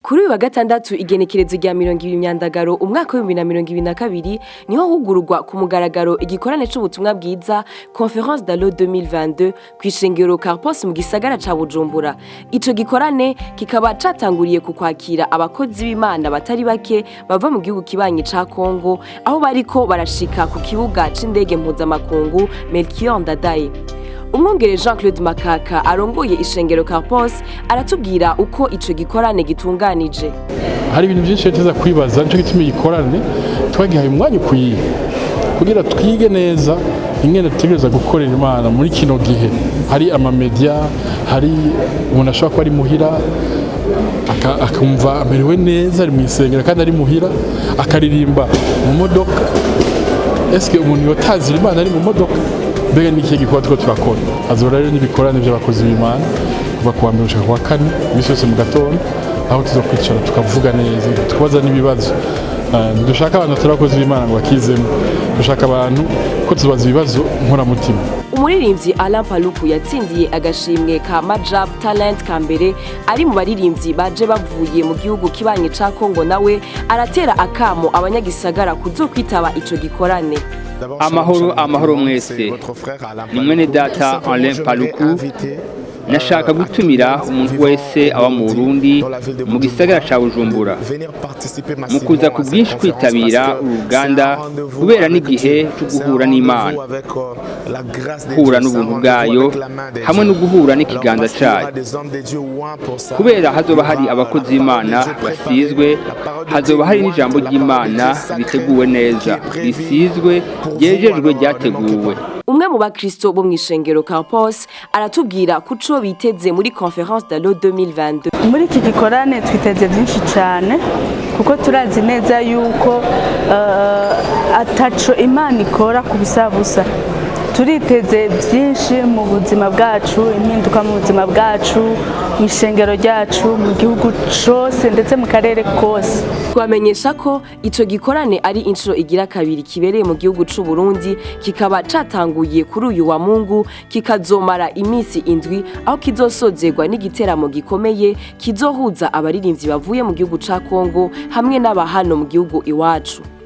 Kuri uyu wa gatandatu igenekerezo rya 20 Myandagaro umwaka wa 2022 niho hugururwa ku mugaragaro igikorane c'ubutumwa bwiza Conférence DALO 2022 kw'ishengero Karpos mu gisagara ca Bujumbura. Ico gikorane kikaba catanguriye ku kwakira abakozi b'Imana batari bake bava mu gihugu kibanyi ca Kongo aho bariko barashika ku kibuga c'indege mpuzamakungu Melchior Ndadaye. Umwungere Jean-Claude Makaka arongoye ishengero Karpos aratubwira uko ico gikorane gitunganije. Hari ibintu byinshi tuza kwibaza nico gituma igikorane twagihaye umwanya ukwiye kugira twige neza ingene dutegereza gukorera Imana muri kino gihe. Hari amamedia, hari umuntu ashobora kuba ari muhira akumva amerewe neza ari mu isengero kandi ari muhira akaririmba mu modoka. Eske umuntu yotazira Imana ari mu modoka? Mbega niki gikorwa two turakora azora rero nibikorane by'abakozi b'Imana kuva kuwa mbere gushika kuwa kane bisi yose mu gatondo aho tuzokwicara tukavuga neza tukabaza n'ibibazo dushaka abantu turakoze b'Imana ngo bakizemo dushaka abantu ko tubaza ibibazo nkora mutima. Umuririmbyi Alain Paluku yatsindiye agashimwe ka Majab Talent ka mbere ari mu baririmbyi baje bavuye mu gihugu kibanye ca Kongo nawe aratera akamo abanyagisagara kuzokwitaba ico gikorane. Amahoro mwese ni mwene data Alain Paluku nashaka gutumira umuntu wese aba mu Burundi mu gisagara ca Bujumbura mu kuza ku bwinshi kwitabira uruganda kubera n'igihe cyo guhura n'Imana guhura n'ubuntu bwayo hamwe no guhura n'ikiganza cayo kubera hazoba hari abakozi b'Imana basizwe hazoba hari n'ijambo ry'Imana biteguwe neza risizwe ryejejwe ryateguwe. Umwe mu bakristo bo mw'ishengero Karpos aratubwira kuco biteze muri Conférence DALO 2022. Muri iki gikorane twiteze byinshi cyane kuko turazi neza yuko ataco Imana ikora ku bisabusa. Turiteze byinshi mu buzima bwacu, impinduka mu buzima bwacu, mu ishengero ryacu, mu gihugu cyose ndetse mu karere kose. Twamenyesha ko ico gikorane ari inshuro igira kabiri kibereye mu gihugu c'u Burundi kikaba catanguye kuri uyu wa Mungu kikazomara imisi indwi aho kizosozerwa n'igiteramo gikomeye kizohuza abaririmbyi bavuye mu gihugu ca Kongo hamwe n'abahano mu gihugu iwacu.